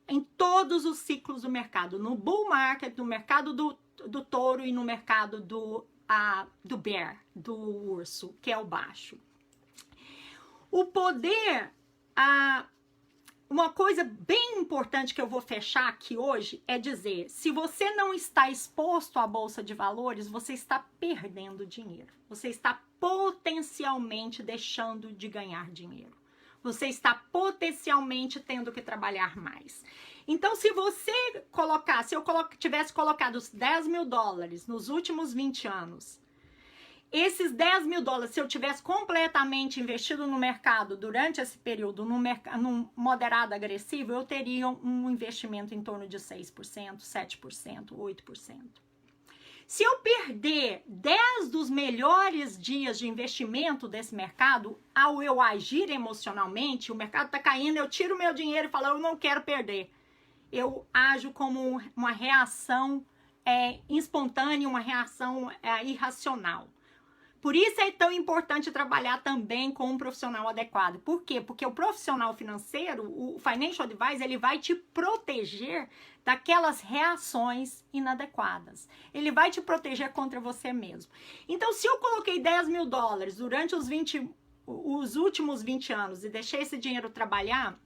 em todos os ciclos do mercado. No bull market, no mercado do touro e no mercado do bear, do urso, que é o baixo. O poder, uma coisa bem importante que eu vou fechar aqui hoje é dizer, se você não está exposto à Bolsa de Valores, você está perdendo dinheiro. Você está potencialmente deixando de ganhar dinheiro. Você está potencialmente tendo que trabalhar mais. Então, se você colocar, se eu tivesse colocado os 10 mil dólares nos últimos 20 anos, esses 10 mil dólares, se eu tivesse completamente investido no mercado durante esse período, num moderado agressivo, eu teria um investimento em torno de 6%, 7%, 8%. Se eu perder 10 dos melhores dias de investimento desse mercado, ao eu agir emocionalmente, o mercado está caindo, eu tiro o meu dinheiro e falo, eu não quero perder. Eu ajo como uma reação espontânea, uma reação irracional. Por isso é tão importante trabalhar também com um profissional adequado. Por quê? Porque o profissional financeiro, o Financial Advisor, ele vai te proteger daquelas reações inadequadas. Ele vai te proteger contra você mesmo. Então, se eu coloquei 10 mil dólares durante os últimos 20 anos e deixei esse dinheiro trabalhar,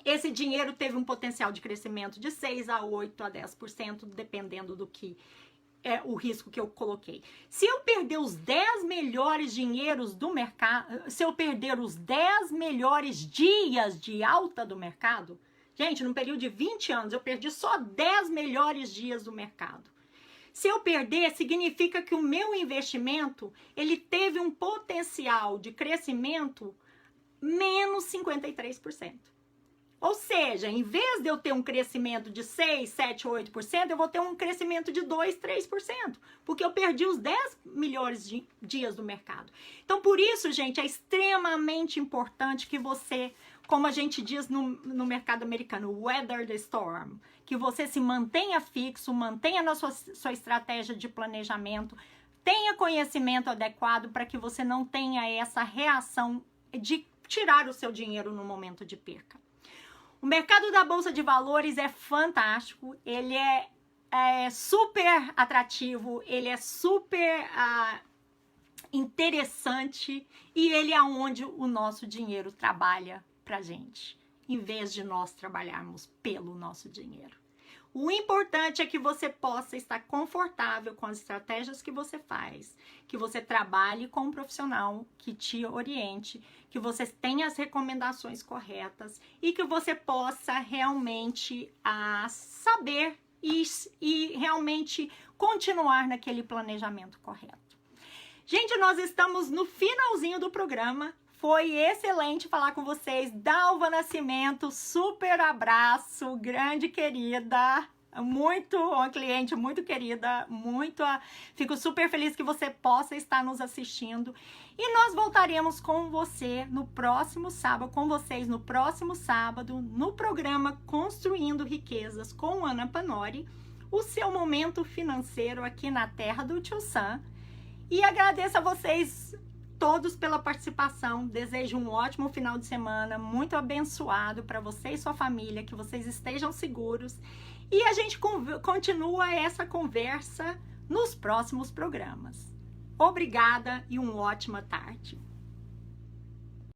esse dinheiro teve um potencial de crescimento de 6 a 8 a 10%, dependendo do que é o risco que eu coloquei. Se eu perder os 10 melhores dinheiros do mercado, se eu perder os 10 melhores dias de alta do mercado, gente, num período de 20 anos, eu perdi só 10 melhores dias do mercado. Se eu perder, significa que o meu investimento, ele teve um potencial de crescimento menos 53%. Ou seja, em vez de eu ter um crescimento de 6, 7, 8%, eu vou ter um crescimento de 2, 3%, porque eu perdi os 10 melhores dias do mercado. Então, por isso, gente, é extremamente importante que você, como a gente diz no mercado americano, weather the storm, que você se mantenha fixo, mantenha na sua estratégia de planejamento, tenha conhecimento adequado para que você não tenha essa reação de tirar o seu dinheiro no momento de perca. O mercado da Bolsa de Valores é fantástico, ele é super atrativo, ele é super interessante e ele é onde o nosso dinheiro trabalha pra gente, em vez de nós trabalharmos pelo nosso dinheiro. O importante é que você possa estar confortável com as estratégias que você faz, que você trabalhe com um profissional que te oriente, que você tenha as recomendações corretas e que você possa realmente saber e realmente continuar naquele planejamento correto. Gente, nós estamos no finalzinho do programa. Foi excelente falar com vocês. Dalva Nascimento, super abraço, grande querida, uma cliente muito querida, fico super feliz que você possa estar nos assistindo. E nós voltaremos com você no próximo sábado, no programa Construindo Riquezas com Ana Panori, o seu momento financeiro aqui na terra do Tio Sam. E agradeço a vocês todos pela participação, desejo um ótimo final de semana, muito abençoado para você e sua família, que vocês estejam seguros e a gente continua essa conversa nos próximos programas. Obrigada e uma ótima tarde.